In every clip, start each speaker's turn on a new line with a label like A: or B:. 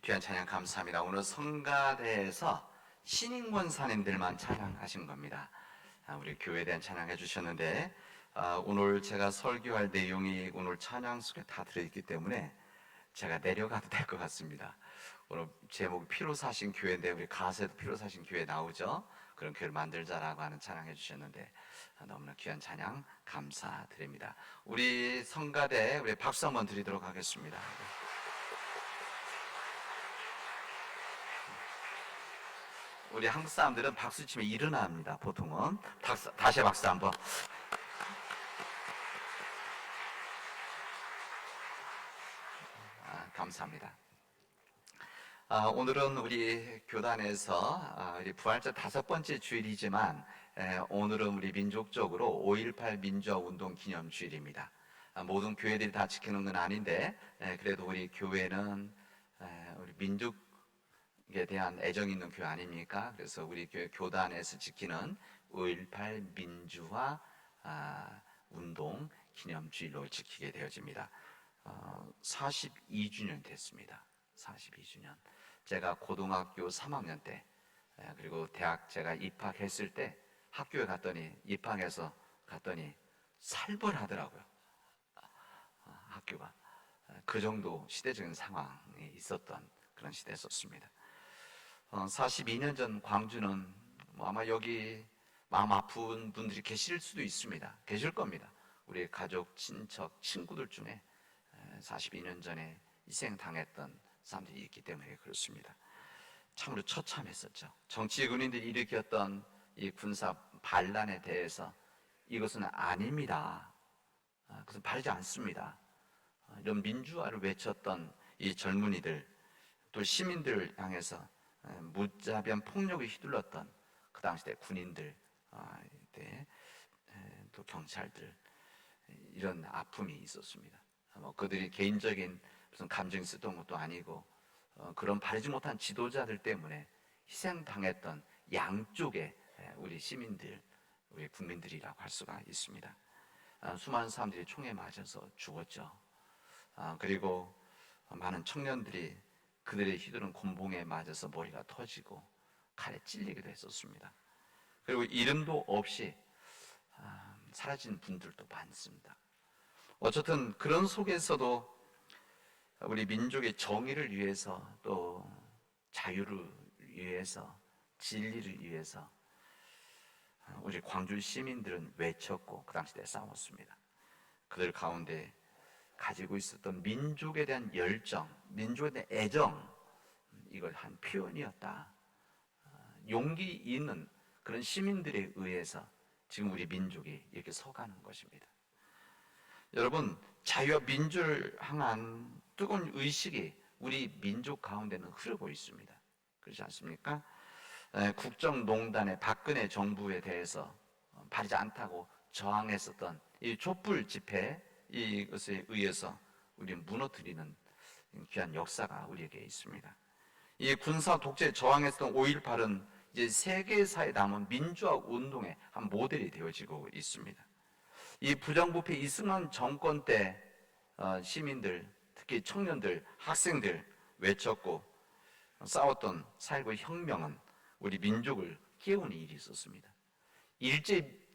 A: 귀한 찬양 감사합니다. 오늘 성가대에서 신인 권사님들만 찬양하신 겁니다. 우리 교회에 대한 찬양해 주셨는데 오늘 제가 설교할 내용이 오늘 찬양 속에 다 들어있기 때문에 제가 내려가도 될 것 같습니다. 오늘 제목이 피로 사신 교회인데 우리 가사에도 피로 사신 교회 나오죠. 그런 교회를 만들자라고 하는 찬양해 주셨는데 너무나 귀한 찬양 감사드립니다. 우리 성가대 우리 박수 한번 드리도록 하겠습니다. 우리 한국 사람들은 박수 치면 일어납니다. 보통은 다시 박수 한번. 감사합니다. 오늘은 우리 교단에서 우리 부활절 5번째 주일이지만 오늘은 우리 민족적으로 5.18 민주화운동 기념주일입니다. 모든 교회들이 다 지키는 건 아닌데 그래도 우리 교회는 우리 민족에 대한 애정 있는 교회 아닙니까? 그래서 우리 교회 교단에서 지키는 5.18 민주화 운동 기념주일로 지키게 되어집니다. 42주년 됐습니다. 42주년. 제가 고등학교 3학년 때 그리고 대학 제가 입학했을 때 학교에 갔더니 입학해서 갔더니 살벌하더라고요. 학교가 그 정도 시대적인 상황이 있었던 그런 시대였었습니다. 42년 전 광주는 아마 여기 마음 아픈 분들이 계실 수도 있습니다. 계실 겁니다. 우리 가족, 친척, 친구들 중에 42년 전에 희생당했던 사람들이 있기 때문에 그렇습니다. 참으로 처참했었죠. 정치 군인들이 일으켰던 이 군사 반란에 대해서 이것은 아닙니다. 그것은 바르지 않습니다. 이런 민주화를 외쳤던 이 젊은이들 또 시민들을 향해서 무자비한 폭력을 휘둘렀던 그 당시 때 군인들 또 경찰들 이런 아픔이 있었습니다. 그들이 개인적인 무슨 감정이 있었던 것도 아니고 그런 바르지 못한 지도자들 때문에 희생당했던 양쪽의 우리 시민들, 우리 국민들이라고 할 수가 있습니다. 수많은 사람들이 총에 맞아서 죽었죠. 그리고 많은 청년들이 그들의 휘두른 곤봉에 맞아서 머리가 터지고 칼에 찔리기도 했었습니다. 그리고 이름도 없이 사라진 분들도 많습니다. 어쨌든 그런 속에서도 우리 민족의 정의를 위해서 또 자유를 위해서 진리를 위해서 우리 광주 시민들은 외쳤고 그 당시 때 싸웠습니다. 그들 가운데 가지고 있었던 민족에 대한 열정, 민족에 대한 애정, 이걸 한 표현이었다. 용기 있는 그런 시민들에 의해서 지금 우리 민족이 이렇게 서가는 것입니다. 여러분, 자유와 민주를 향한 뜨거운 의식이 우리 민족 가운데는 흐르고 있습니다. 그렇지 않습니까? 국정농단의 박근혜 정부에 대해서 바르지 않다고 저항했었던 이 촛불 집회, 이것에 의해서 우리는 무너뜨리는 귀한 역사가 우리에게 있습니다. 이 군사 독재에 저항했던 5.18은 이제 세계사에 남은 민주화 운동의 한 모델이 되어지고 있습니다. 이 부정부패 이승만 정권 때 시민들, 특히 청년들, 학생들 외쳤고 싸웠던 4.19 혁명은 우리 민족을 깨우는 일이 있었습니다.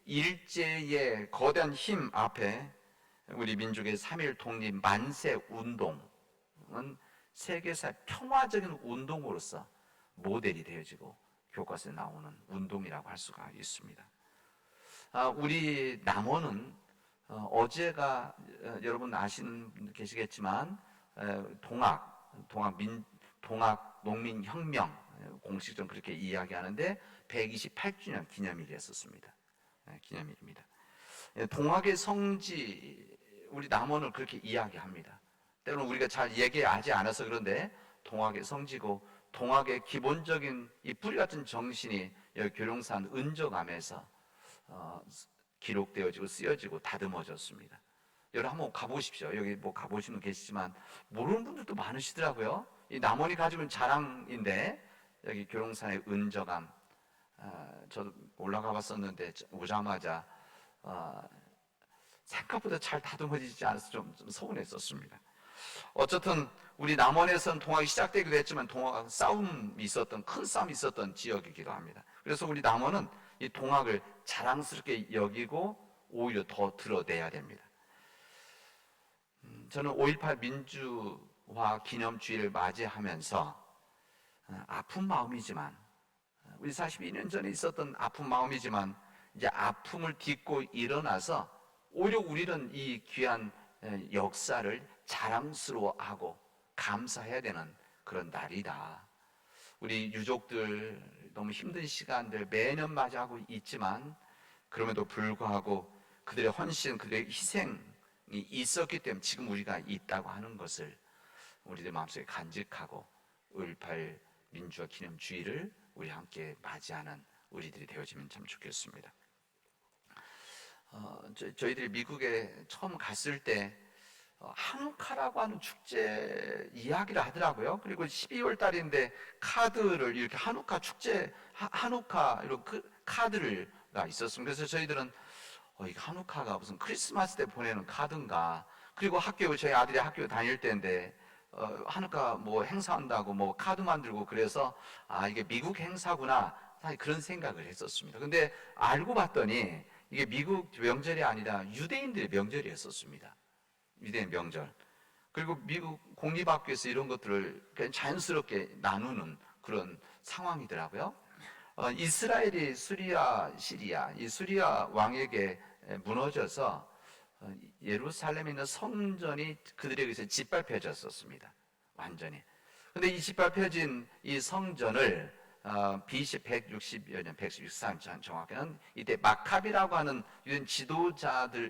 A: 일제의 거대한 힘 앞에 우리 민족의 3.1 독립 만세 운동은 세계사의 평화적인 운동으로서 모델이 되어지고 교과서에 나오는 운동이라고 할 수가 있습니다. 우리 남원은 어제가 여러분 아시는 분들 계시겠지만 동학 농민혁명 공식적으로 그렇게 이야기하는데 128주년 기념일이었습니다. 기념일입니다. 동학의 성지 우리 남원을 그렇게 이야기합니다. 때로는 우리가 잘 얘기하지 않아서 그런데 동학의 성지고 동학의 기본적인 이 뿌리 같은 정신이 여기 교룡산 은저감에서 기록되어지고 쓰여지고 다듬어졌습니다. 여러분 한번 가보십시오. 여기 뭐 가보시는 분 계시지만 모르는 분들도 많으시더라고요. 이 남원이 가지고 있는 자랑인데 여기 교룡산의 은저감 저도 올라가 봤었는데 오자마자 생각보다 잘 다듬어지지 않아서 좀 서운했었습니다. 어쨌든 우리 남원에서는 동학이 시작되기도 했지만 동학은 큰 싸움이 있었던 지역이기도 합니다. 그래서 우리 남원은 이 동학을 자랑스럽게 여기고 오히려 더 드러내야 됩니다. 저는 5.18 민주화 기념주의를 맞이하면서 아픈 마음이지만, 우리 42년 전에 있었던 아픈 마음이지만 이제 아픔을 딛고 일어나서 오히려 우리는 이 귀한 역사를 자랑스러워하고 감사해야 되는 그런 날이다. 우리 유족들 너무 힘든 시간들 매년 맞이하고 있지만 그럼에도 불구하고 그들의 헌신, 그들의 희생이 있었기 때문에 지금 우리가 있다고 하는 것을 우리들 마음속에 간직하고 5.18 민주화 기념주의를 우리 함께 맞이하는 우리들이 되어지면 참 좋겠습니다. 저희들이 미국에 처음 갔을 때 한우카라고 하는 축제 이야기를 하더라고요. 그리고 12월 달인데 카드를 이렇게 한우카 축제, 한우카 이런 카드가 있었습니다. 그래서 저희들은 이 한우카가 무슨 크리스마스 때 보내는 카드인가. 그리고 저희 아들이 학교 다닐 때인데 한우카 뭐 행사한다고 뭐 카드 만들고 그래서 이게 미국 행사구나, 사실 그런 생각을 했었습니다. 근데 알고 봤더니 이게 미국 명절이 아니라 유대인들의 명절이었었습니다. 유대인 명절. 그리고 미국 공립학교에서 이런 것들을 그냥 자연스럽게 나누는 그런 상황이더라고요. 이스라엘이 시리아 이 수리아 왕에게 무너져서 예루살렘에 있는 성전이 그들에게서 짓밟혀졌었습니다. 완전히. 근데 이 짓밟혀진 이 성전을 BC 160여 년, 164년 정확히는 이때 마카비라고 하는 유대인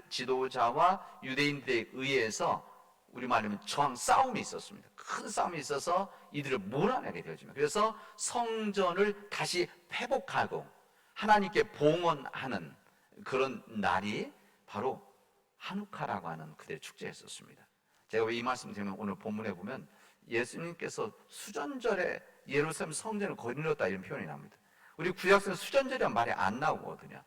A: 지도자와 유대인들에 의해서 우리말로 하면 싸움이 있었습니다. 큰 싸움이 있어서 이들을 몰아내게 되어집니다. 그래서 성전을 다시 회복하고 하나님께 봉헌하는 그런 날이 바로 한우카라고 하는 그들의 축제였었습니다. 제가 왜 이 말씀 드리면 오늘 본문에 보면 예수님께서 수전절에 예루살렘 성전을 거닐었다 이런 표현이 납니다. 우리 구약성에 수전절이란 말이 안 나오거든요.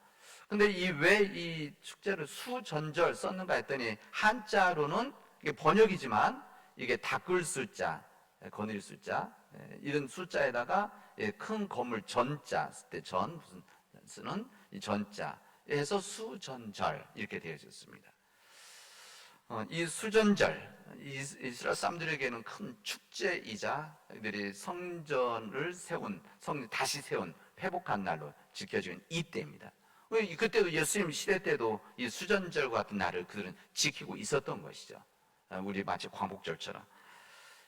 A: 근데 왜 이 축제를 수전절 썼는가 했더니 한자로는 이게 번역이지만 이게 닦을 숫자, 거닐 숫자, 이런 숫자에다가 큰 건물 전자 쓸 때 무슨 쓰는 이 전자 해서 수전절 이렇게 되어 있습니다. 이 수전절, 이스라엘 사람들에게는 큰 축제이자 그들이 성전을 다시 세운, 회복한 날로 지켜지는 이때입니다. 그때도 예수님 시대 때도 이 수전절과 같은 날을 그들은 지키고 있었던 것이죠. 우리 마치 광복절처럼.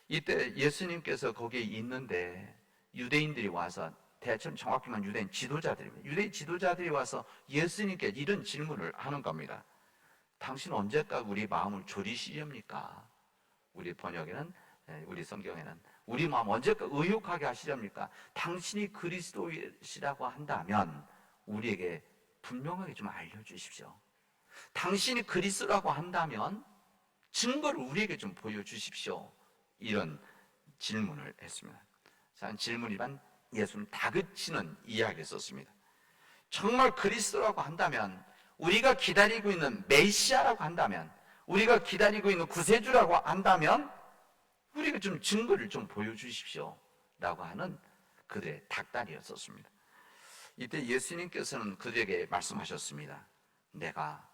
A: 이때 예수님께서 거기에 있는데 유대인들이 와서, 대체로 정확히만 유대인 지도자들입니다. 유대인 지도자들이 와서 예수님께 이런 질문을 하는 겁니다. 당신 언제까지 우리 마음을 졸이시렵니까? 우리 번역에는, 우리 성경에는 우리 마음 언제까지 의욕하게 하시렵니까? 당신이 그리스도이시라고 한다면 우리에게 분명하게 좀 알려주십시오. 당신이 그리스도라고 한다면 증거를 우리에게 좀 보여주십시오. 이런 질문을 했습니다. 질문이란 예수는 다그치는 이야기를 썼습니다. 정말 그리스도라고 한다면, 우리가 기다리고 있는 메시아라고 한다면, 우리가 기다리고 있는 구세주라고 한다면 우리가 좀 증거를 좀 보여주십시오 라고 하는 그들의 닥달이었었습니다. 이때 예수님께서는 그들에게 말씀하셨습니다. 내가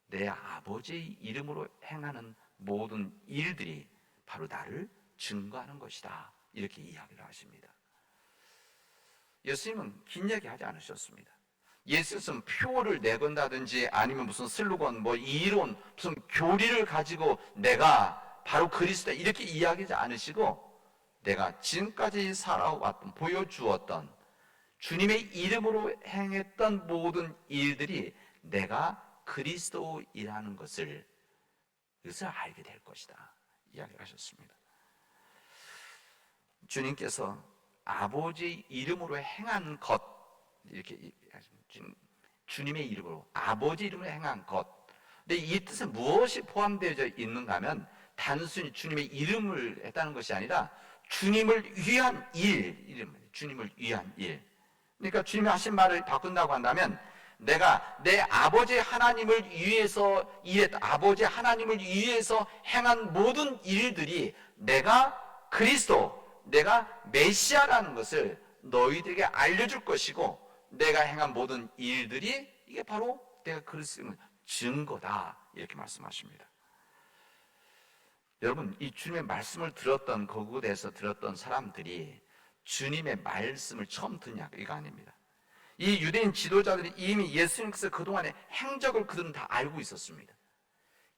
A: 내 아버지의 이름으로 행하는 모든 일들이 바로 나를 증거하는 것이다, 이렇게 이야기를 하십니다. 예수님은 긴 얘기 하지 않으셨습니다. 예수님은 표를 내건다든지 아니면 무슨 슬로건, 이론, 무슨 교리를 가지고 내가 바로 그리스도다 이렇게 이야기하지 않으시고, 내가 지금까지 살아왔던, 보여주었던 주님의 이름으로 행했던 모든 일들이 내가 그리스도이라는 것을 알게 될 것이다, 이야기를 하셨습니다. 주님께서 아버지 이름으로 행한 것, 이렇게 주님의 이름으로, 아버지 이름으로 행한 것. 근데 이 뜻에 무엇이 포함되어 있는가 하면 단순히 주님의 이름을 했다는 것이 아니라 주님을 위한 일, 주님을 위한 일. 그러니까 주님이 하신 말을 바꾼다고 한다면 내가 내 아버지 하나님을 위해서 일했다. 아버지 하나님을 위해서 행한 모든 일들이 내가 그리스도, 내가 메시아라는 것을 너희들에게 알려줄 것이고, 내가 행한 모든 일들이 이게 바로 내가 그리스도의 증거다. 이렇게 말씀하십니다. 여러분, 이 주님의 말씀을 들었던, 그곳에서 들었던 사람들이 주님의 말씀을 처음 듣냐, 이거 아닙니다. 이 유대인 지도자들이 이미 예수님께서 그동안의 행적을 그들은 다 알고 있었습니다.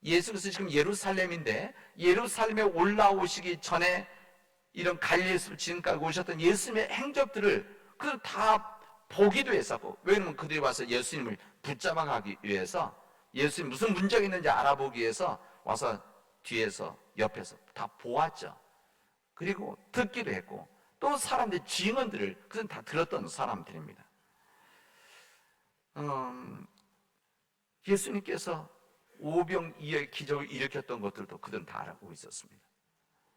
A: 예수께서 지금 예루살렘인데, 예루살렘에 올라오시기 전에 이런 갈릴리에서 지금까지 오셨던 예수님의 행적들을 그들 다 보기도 했었고, 왜냐하면 그들이 와서 예수님을 붙잡아가기 위해서, 예수님 무슨 문제가 있는지 알아보기 위해서 와서 뒤에서 옆에서 다 보았죠. 그리고 듣기도 했고, 또 사람들의 증언들을 그들은 다 들었던 사람들입니다. 예수님께서 오병이어의 기적을 일으켰던 것들도 그들은 다 알고 있었습니다.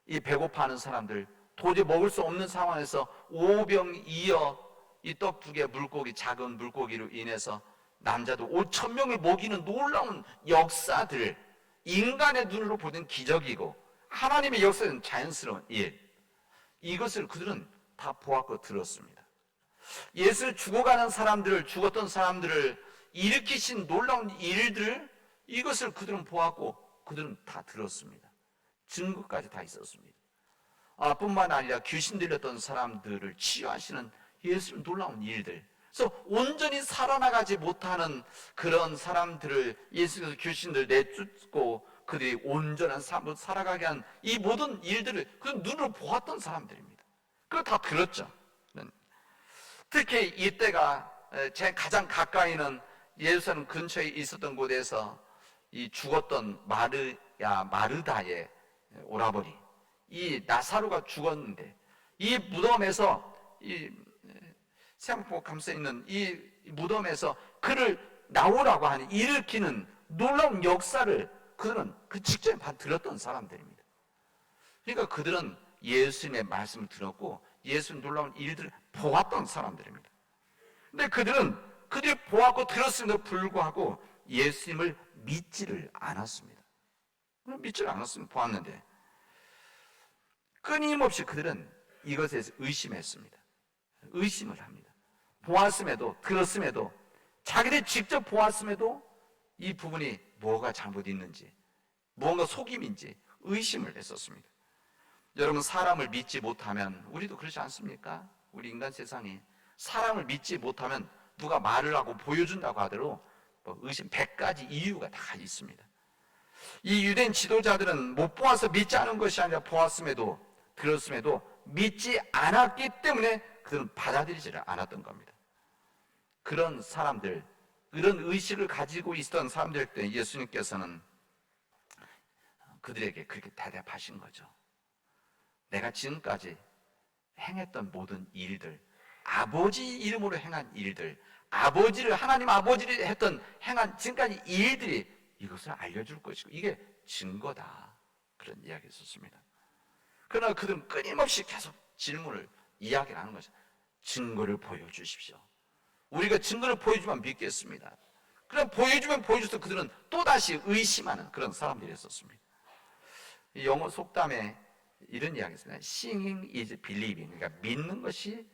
A: 이 배고파하는 사람들, 도저히 먹을 수 없는 상황에서 오병이어, 이 떡 두 개 물고기, 작은 물고기로 인해서 남자도 5,000명을 먹이는 놀라운 역사들, 인간의 눈으로 보는 기적이고 하나님의 역사는 자연스러운 일, 이것을 그들은 다 보았고 들었습니다. 예수 죽어가는 사람들을, 죽었던 사람들을 일으키신 놀라운 일들, 이것을 그들은 보았고 그들은 다 들었습니다. 증거까지 다 있었습니다. 뿐만 아니라 귀신 들렸던 사람들을 치유하시는 예수의 놀라운 일들, 그래서 온전히 살아나가지 못하는 그런 사람들을 예수께서 귀신들 내쫓고 그들이 온전한 삶을 살아가게 한 이 모든 일들을 그 눈으로 보았던 사람들입니다. 그걸 다 들었죠. 특히 이때가 제 가장 가까이는 예루살렘 근처에 있었던 곳에서 이 죽었던 마르다의 오라버니, 이 나사로가 죽었는데, 이 무덤에서, 이 세상복 감싸 있는 이 무덤에서 그를 나오라고 하는, 일으키는 놀라운 역사를 그들은 그 직전에 다 들었던 사람들입니다. 그러니까 그들은 예수님의 말씀을 들었고 예수님 놀라운 일들을 보았던 사람들입니다. 근데 그들이 보았고 들었음에도 불구하고 예수님을 믿지를 않았습니다. 믿지를 않았으면 보았는데, 끊임없이 그들은 이것에 대해서 의심했습니다. 의심을 합니다. 보았음에도, 들었음에도, 자기들이 직접 보았음에도 이 부분이 뭐가 잘못 있는지, 무언가 속임인지 의심을 했었습니다. 여러분, 사람을 믿지 못하면, 우리도 그렇지 않습니까? 우리 인간 세상이 사람을 믿지 못하면 누가 말을 하고 보여준다고 하더라도 의심 100가지 이유가 다 있습니다. 이 유대인 지도자들은 못 보아서 믿지 않은 것이 아니라 보았음에도 들었음에도 믿지 않았기 때문에 그들은 받아들이지를 않았던 겁니다. 그런 사람들, 그런 의식을 가지고 있었던 사람들 때 예수님께서는 그들에게 그렇게 대답하신 거죠. 내가 지금까지 행했던 모든 일들, 아버지 이름으로 행한 일들, 하나님 아버지를 행한 지금까지 일들이 이것을 알려줄 것이고 이게 증거다, 그런 이야기를 했었습니다. 그러나 그들은 끊임없이 계속 질문을, 이야기를 하는 거죠. 증거를 보여주십시오. 우리가 증거를 보여주면 믿겠습니다. 그럼 보여주면 보여줘서 그들은 또다시 의심하는 그런 사람들이었습니다. 영어 속담에 이런 이야기가 있습니다. Seeing is believing. 그러니까 믿는 것이,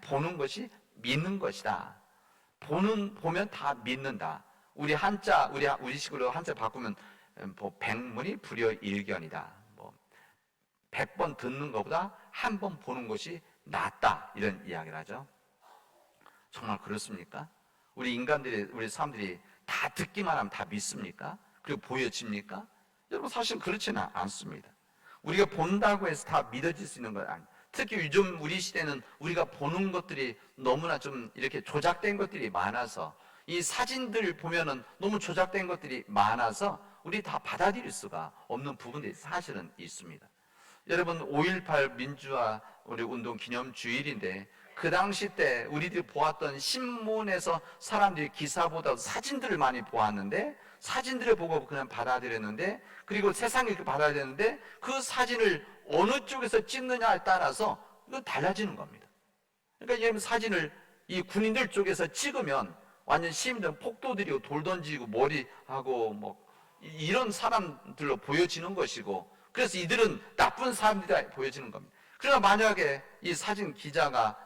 A: 보는 것이 믿는 것이다. 보면 다 믿는다. 우리 식으로 한자 바꾸면 백문이 불여일견이다. 100번 듣는 것보다 한 번 보는 것이 낫다, 이런 이야기를 하죠. 정말 그렇습니까? 우리 사람들이 다 듣기만 하면 다 믿습니까? 그리고 보여집니까? 여러분, 사실 그렇지는 않습니다. 우리가 본다고 해서 다 믿어질 수 있는 건 아니에요. 특히 요즘 우리 시대는 우리가 보는 것들이 너무나 좀 이렇게 조작된 것들이 많아서, 이 사진들 보면은 너무 조작된 것들이 많아서 우리 다 받아들일 수가 없는 부분들이 사실은 있습니다. 여러분, 5.18 민주화 우리 운동 기념 주일인데, 그 당시 때 우리들이 보았던 신문에서 사람들이 기사보다 사진들을 많이 보았는데, 사진들을 보고 그냥 받아들였는데, 그리고 세상이 이렇게 받아들였는데, 그 사진을 어느 쪽에서 찍느냐에 따라서 이건 달라지는 겁니다. 그러니까 예를 들면 사진을 이 군인들 쪽에서 찍으면 완전 시민들은 폭도들이고 돌 던지고 머리하고 뭐 이런 사람들로 보여지는 것이고, 그래서 이들은 나쁜 사람들이라 보여지는 겁니다. 그러나 만약에 이 사진 기자가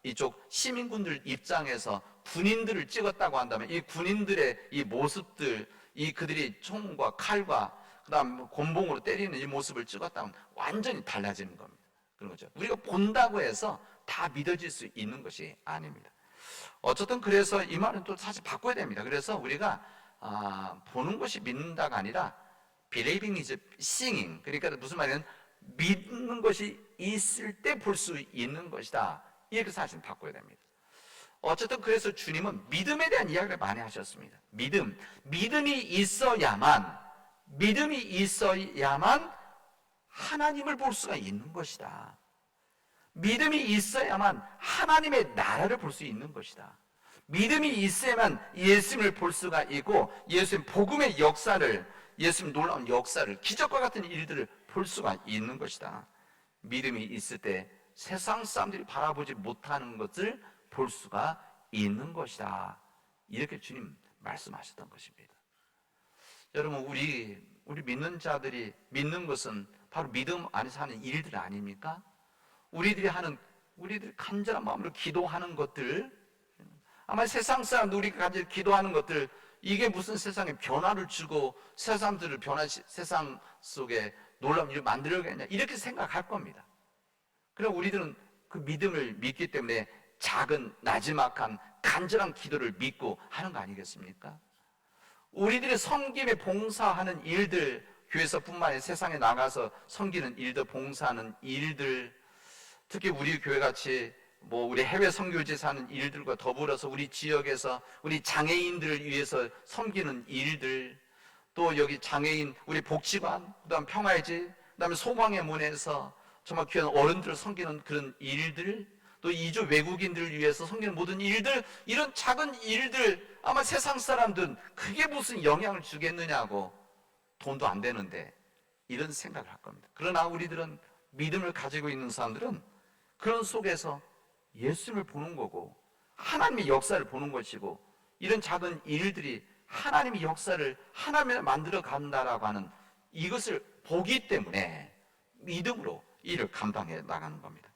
A: 이쪽 시민군들 입장에서 군인들을 찍었다고 한다면 이 군인들의 이 모습들, 이 그들이 총과 칼과 그다음 곤봉으로 때리는 이 모습을 찍었다면 완전히 달라지는 겁니다. 그런 거죠. 우리가 본다고 해서 다 믿어질 수 있는 것이 아닙니다. 어쨌든 그래서 이 말은 또 사실 바꿔야 됩니다. 그래서 우리가 보는 것이 믿는다가 아니라 believing is seeing. 그러니까 무슨 말이냐면 믿는 것이 있을 때 볼 수 있는 것이다. 이렇게 사실 바꿔야 됩니다. 어쨌든 그래서 주님은 믿음에 대한 이야기를 많이 하셨습니다. 믿음이 있어야만 하나님을 볼 수가 있는 것이다. 믿음이 있어야만 하나님의 나라를 볼 수 있는 것이다. 믿음이 있어야만 예수님을 볼 수가 있고 예수님 복음의 역사를, 예수님 놀라운 역사를, 기적과 같은 일들을 볼 수가 있는 것이다. 믿음이 있을 때 세상 사람들이 바라보지 못하는 것을 볼 수가 있는 것이다. 이렇게 주님 말씀하셨던 것입니다. 여러분, 우리 믿는 자들이 믿는 것은 바로 믿음 안에서 하는 일들 아닙니까? 우리들이 간절한 마음으로 기도하는 것들, 아마 세상 사람들 우리가 간절히 기도하는 것들, 이게 무슨 세상에 변화를 주고 세상 속에 놀라운 일을 만들어야겠냐 이렇게 생각할 겁니다. 그럼 우리들은 그 믿음을 믿기 때문에 작은 나지막한 간절한 기도를 믿고 하는 거 아니겠습니까? 우리들의 섬김에 봉사하는 일들, 교회에서뿐만 아니라 세상에 나가서 섬기는 일들, 봉사하는 일들, 특히 우리 교회같이 우리 해외 선교지에서 하는 일들과 더불어서 우리 지역에서 우리 장애인들을 위해서 섬기는 일들, 또 여기 장애인 우리 복지관, 그다음 평화의 집, 그다음에 소망의 문에서 정말 귀한 어른들을 섬기는 그런 일들, 또 이주 외국인들을 위해서 섬기는 모든 일들, 이런 작은 일들, 아마 세상 사람들은 그게 무슨 영향을 주겠느냐고, 돈도 안 되는데 이런 생각을 할 겁니다. 그러나 우리들은, 믿음을 가지고 있는 사람들은 그런 속에서 예수님을 보는 거고 하나님의 역사를 보는 것이고, 이런 작은 일들이 하나님의 역사를 하나님이 만들어 간다라고 하는 이것을 보기 때문에 믿음으로 일을 감당해 나가는 겁니다.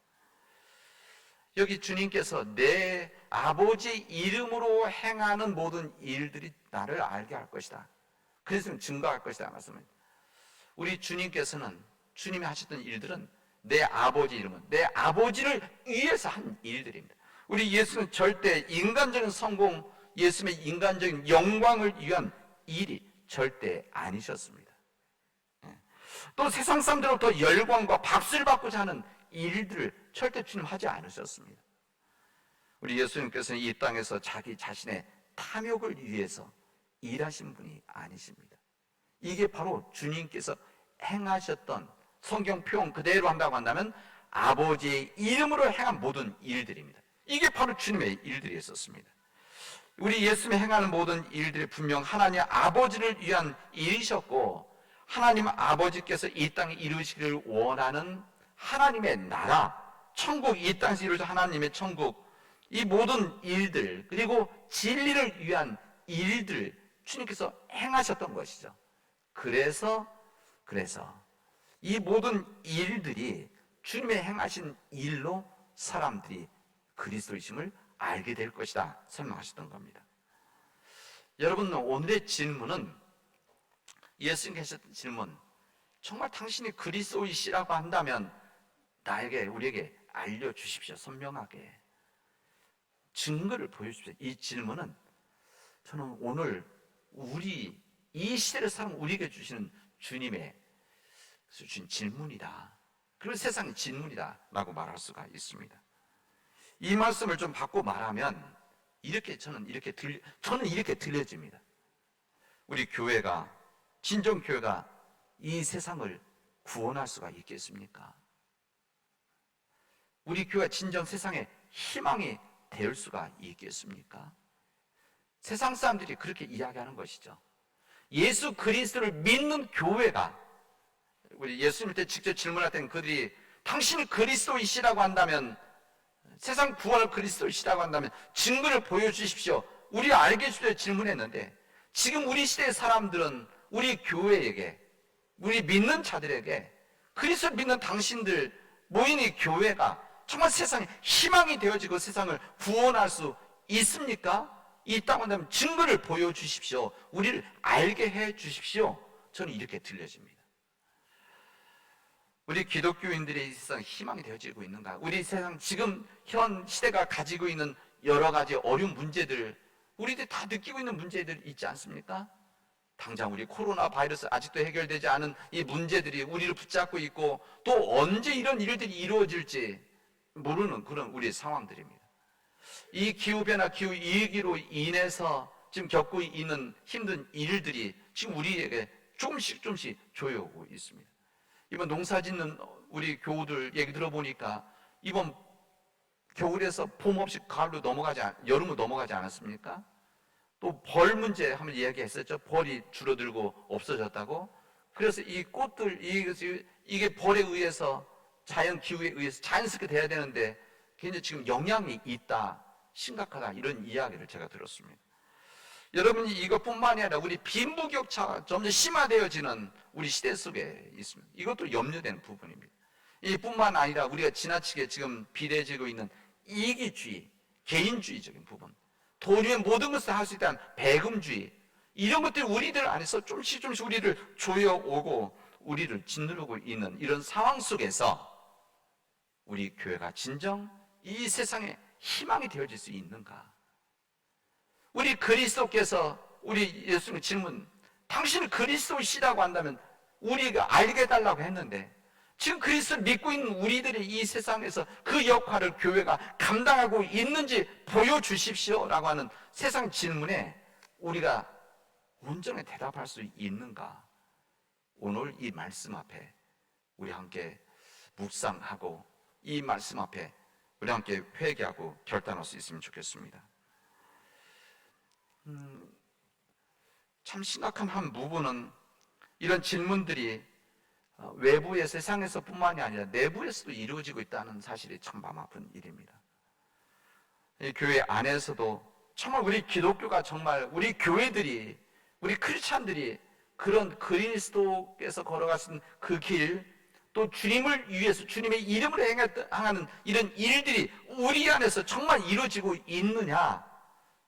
A: 여기 주님께서 내 아버지 이름으로 행하는 모든 일들이 나를 알게 할 것이다, 그래서 증거할 것이다 말씀합니다. 우리 주님께서는, 주님이 하셨던 일들은 내 아버지 이름은, 내 아버지를 위해서 한 일들입니다. 우리 예수는 절대 인간적인 성공, 예수님의 인간적인 영광을 위한 일이 절대 아니셨습니다. 또 세상 사람들로부터 열광과 박수를 받고자 하는 일들을 절대 주님 하지 않으셨습니다. 우리 예수님께서는 이 땅에서 자기 자신의 탐욕을 위해서 일하신 분이 아니십니다. 이게 바로 주님께서 행하셨던, 성경 표현 그대로 한다고 한다면 아버지의 이름으로 행한 모든 일들입니다. 이게 바로 주님의 일들이 있었습니다. 우리 예수님이 행하는 모든 일들이 분명 하나님 아버지를 위한 일이셨고, 하나님 아버지께서 이 땅에 이루시기를 원하는 하나님의 나라, 천국, 이 땅에서 이루어진 하나님의 천국, 이 모든 일들, 그리고 진리를 위한 일들 주님께서 행하셨던 것이죠. 그래서 이 모든 일들이 주님의 행하신 일로 사람들이 그리스도이심을 알게 될 것이다 설명하셨던 겁니다. 여러분, 오늘의 질문은, 예수님께서 하셨던 질문, 정말 당신이 그리스도이시라고 한다면 우리에게 알려주십시오. 선명하게 증거를 보여주십시오. 이 질문은 저는 오늘 이 시대를 살아가는 우리에게 주시는 주님의 주신 질문이다, 그리고 세상의 질문이다 라고 말할 수가 있습니다. 이 말씀을 좀 바꿔 말하면 저는 이렇게 들려집니다. 우리 교회가, 진정 교회가 이 세상을 구원할 수가 있겠습니까? 우리 교회가 진정 세상의 희망이 될 수가 있겠습니까? 세상 사람들이 그렇게 이야기하는 것이죠. 예수 그리스도를 믿는 교회가, 우리 예수님 때 직접 질문할 때는 그들이 당신이 그리스도이시라고 한다면, 세상 구원을 그리스도이시라고 한다면 증거를 보여주십시오 우리 알게 해주려 질문했는데, 지금 우리 시대의 사람들은 우리 교회에게, 우리 믿는 자들에게, 그리스도를 믿는 당신들 모인 이 교회가 정말 세상에 희망이 되어지고 세상을 구원할 수 있습니까? 있다고 한다면 증거를 보여주십시오. 우리를 알게 해 주십시오. 저는 이렇게 들려집니다. 우리 기독교인들의 이 세상 희망이 되어지고 있는가? 우리 세상 지금 현 시대가 가지고 있는 여러 가지 어려운 문제들, 우리들 다 느끼고 있는 문제들 있지 않습니까? 당장 우리 코로나 바이러스 아직도 해결되지 않은 이 문제들이 우리를 붙잡고 있고, 또 언제 이런 일들이 이루어질지 모르는 그런 우리의 상황들입니다. 이 기후변화, 기후위기로 인해서 지금 겪고 있는 힘든 일들이 지금 우리에게 조금씩 조여오고 있습니다. 이번 농사 짓는 우리 교우들 얘기 들어보니까 이번 겨울에서 봄 없이 여름으로 넘어가지 않았습니까? 또 벌 문제 한번 이야기했었죠. 벌이 줄어들고 없어졌다고. 그래서 이 꽃들, 이게 벌에 의해서, 자연 기후에 의해서 자연스럽게 돼야 되는데 굉장히 지금 영향이 있다, 심각하다, 이런 이야기를 제가 들었습니다. 여러분이 이것뿐만이 아니라 우리 빈부격차가 점점 심화되어지는 우리 시대 속에 있습니다. 이것도 염려되는 부분입니다. 이뿐만 아니라 우리가 지나치게 지금 비례해지고 있는 이기주의, 개인주의적인 부분, 돈 위에 모든 것을 할 수 있다는 배금주의, 이런 것들이 우리들 안에서 조금씩 우리를 조여오고 우리를 짓누르고 있는 이런 상황 속에서 우리 교회가 진정 이 세상에 희망이 되어질 수 있는가? 우리 그리스도께서 우리 예수님 질문, 당신은 그리스도시라고 한다면 우리가 알게 해달라고 했는데, 지금 그리스도를 믿고 있는 우리들이 이 세상에서 그 역할을 교회가 감당하고 있는지 보여주십시오 라고 하는 세상 질문에 우리가 온전히 대답할 수 있는가? 오늘 이 말씀 앞에 우리 함께 묵상하고, 이 말씀 앞에 우리 함께 회개하고 결단할 수 있으면 좋겠습니다. 참 심각한 한 부분은 이런 질문들이 외부의 세상에서 뿐만이 아니라 내부에서도 이루어지고 있다는 사실이 참 마음 아픈 일입니다. 이 교회 안에서도 정말 우리 기독교가, 정말 우리 교회들이, 우리 크리스찬들이 그런 그리스도께서 걸어가신 그 길, 또 주님을 위해서 주님의 이름으로 행하는 이런 일들이 우리 안에서 정말 이루어지고 있느냐,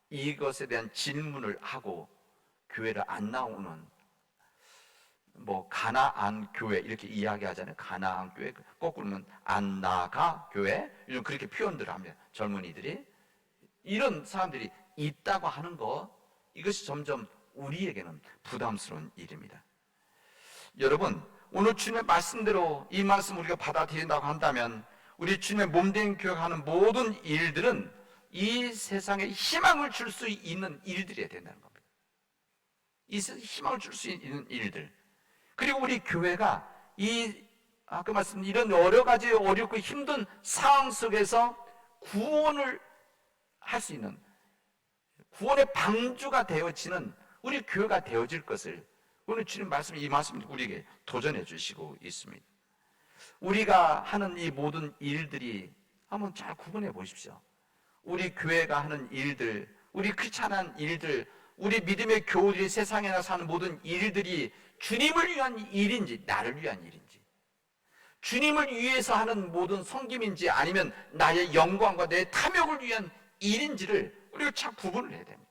A: 이것에 대한 질문을 하고 교회를 안 나오는, 가나안 교회 이렇게 이야기하잖아요. 가나안 교회, 거꾸로는 안 나가 교회, 요즘 그렇게 표현들을 합니다. 젊은이들이. 이런 사람들이 있다고 하는 것, 이것이 점점 우리에게는 부담스러운 일입니다. 여러분, 오늘 주님의 말씀대로 이 말씀 우리가 받아들인다고 한다면 우리 주님의 몸된 교회가 하는 모든 일들은 이 세상에 희망을 줄 수 있는 일들이어야 된다는 겁니다. 이 세상에 희망을 줄 수 있는 일들, 그리고 우리 교회가 아까 말씀 이런 여러 가지 어렵고 힘든 상황 속에서 구원을 할 수 있는, 구원의 방주가 되어지는 우리 교회가 되어질 것을 오늘 주님 말씀, 이 말씀 우리에게 도전해 주시고 있습니다. 우리가 하는 이 모든 일들이 한번 잘 구분해 보십시오. 우리 교회가 하는 일들, 우리 크리스찬한 일들, 우리 믿음의 교우들이 세상에 나서 하는 모든 일들이 주님을 위한 일인지 나를 위한 일인지, 주님을 위해서 하는 모든 섬김인지 아니면 나의 영광과 내 탐욕을 위한 일인지를 우리가 잘 구분을 해야 됩니다.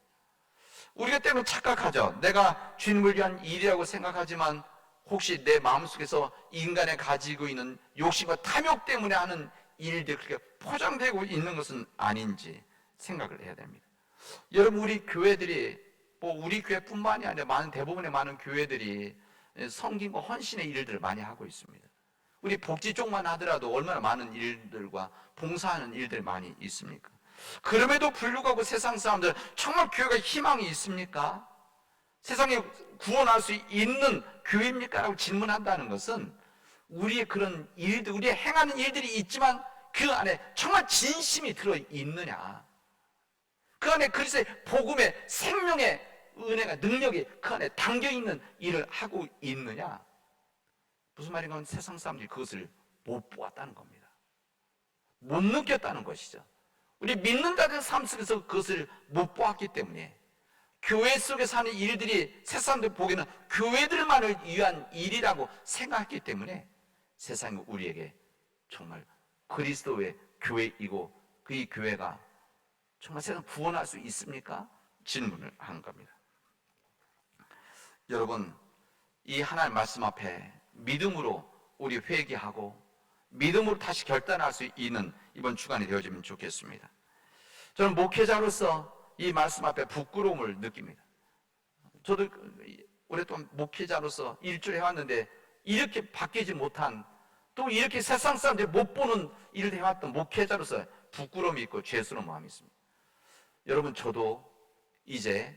A: 우리가 때문에 착각하죠. 내가 주님을 위한 일이라고 생각하지만 혹시 내 마음속에서 인간이 가지고 있는 욕심과 탐욕 때문에 하는 일들이 그렇게 포장되고 있는 것은 아닌지 생각을 해야 됩니다. 여러분, 우리 교회들이 우리 교회뿐만이 아니라 대부분의 많은 교회들이 섬김과 헌신의 일들을 많이 하고 있습니다. 우리 복지 쪽만 하더라도 얼마나 많은 일들과 봉사하는 일들이 많이 있습니까? 그럼에도 불구하고 세상 사람들 정말 교회가 희망이 있습니까? 세상에 구원할 수 있는 교회입니까? 라고 질문한다는 것은 우리의 그런 일들, 우리의 행하는 일들이 있지만 그 안에 정말 진심이 들어있느냐, 그 안에 그리스도의 복음의 생명의 은혜가, 능력이 그 안에 담겨있는 일을 하고 있느냐. 무슨 말인가 하면 세상 사람들이 그것을 못 보았다는 겁니다. 못 느꼈다는 것이죠. 우리 믿는 자들의 삶 속에서 그것을 못 보았기 때문에 교회 속에서 하는 일들이 세상들 보기에는 교회들만을 위한 일이라고 생각했기 때문에 세상이 우리에게 정말 그리스도의 교회이고 그 이 교회가 정말 세상 구원할 수 있습니까? 질문을 한 겁니다. 여러분, 이 하나님 말씀 앞에 믿음으로 우리 회개하고 믿음으로 다시 결단할 수 있는 이번 주간이 되어지면 좋겠습니다. 저는 목회자로서 이 말씀 앞에 부끄러움을 느낍니다. 저도 오랫동안 목회자로서 일주일 해왔는데 이렇게 바뀌지 못한, 또 이렇게 세상 사람들이 못 보는 일을 해왔던 목회자로서 부끄러움이 있고 죄스러운 마음이 있습니다. 여러분, 저도 이제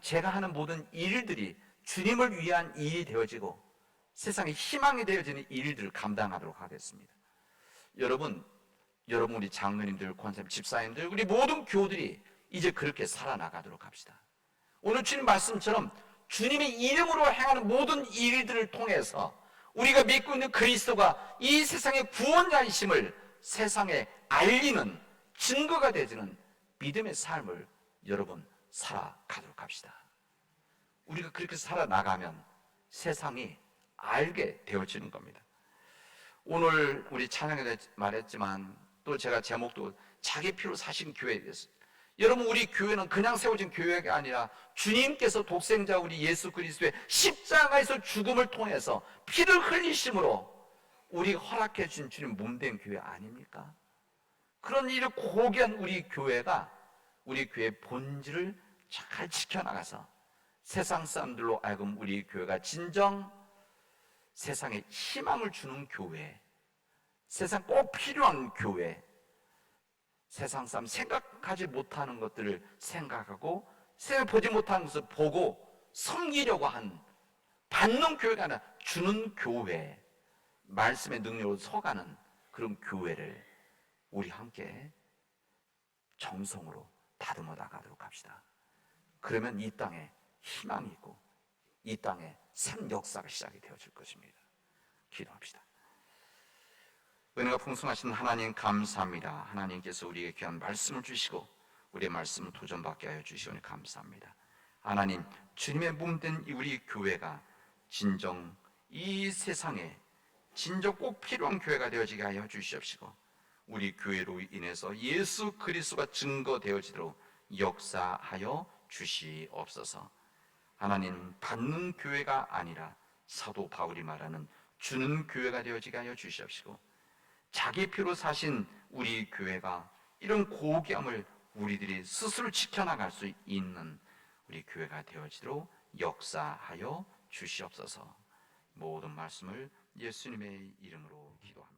A: 제가 하는 모든 일들이 주님을 위한 일이 되어지고 세상에 희망이 되어지는 일들을 감당하도록 하겠습니다. 여러분 우리 장로님들, 권사님, 집사님들, 우리 모든 교우들이 이제 그렇게 살아나가도록 합시다. 오늘 주님 말씀처럼 주님의 이름으로 행하는 모든 일들을 통해서 우리가 믿고 있는 그리스도가 이 세상의 구원자이심을 세상에 알리는 증거가 되어지는 믿음의 삶을 여러분 살아가도록 합시다. 우리가 그렇게 살아나가면 세상이 알게 되어지는 겁니다. 오늘 우리 찬양에 말했지만 또 제가 제목도 자기 피로 사신 교회에 대해서, 여러분 우리 교회는 그냥 세워진 교회가 아니라 주님께서 독생자 우리 예수 그리스도의 십자가에서 죽음을 통해서 피를 흘리심으로 우리 허락해 주신 주님 몸된 교회 아닙니까? 그런 일을 고귀한 우리 교회가 우리 교회의 본질을 잘 지켜나가서 세상 사람들로 하여금 우리 교회가 진정 세상에 희망을 주는 교회, 세상 꼭 필요한 교회, 세상 사람 생각하지 못하는 것들을 생각하고 생각보지 못하는 것을 보고 섬기려고 한, 받는 교회가 아니라 주는 교회, 말씀의 능력으로 서가는 그런 교회를 우리 함께 정성으로 다듬어 나가도록 합시다. 그러면 이 땅에 희망이 있고 이 땅에 새 역사가 시작이 되어질 것입니다. 기도합시다. 은혜가 풍성하신 하나님 감사합니다. 하나님께서 우리에게 귀한 말씀을 주시고 우리의 말씀을 도전받게 하여 주시오니 감사합니다. 하나님, 주님의 몸된 우리 교회가 진정 이 세상에 진정 꼭 필요한 교회가 되어지게 하여 주시옵시고 우리 교회로 인해서 예수 그리스도가 증거되어지도록 역사하여 주시옵소서. 하나님, 받는 교회가 아니라 사도 바울이 말하는 주는 교회가 되어지게 하여 주시옵시고 자기 피로 사신 우리 교회가 이런 고귀함을 우리들이 스스로 지켜나갈 수 있는 우리 교회가 되어지도록 역사하여 주시옵소서. 모든 말씀을 예수님의 이름으로 기도합니다.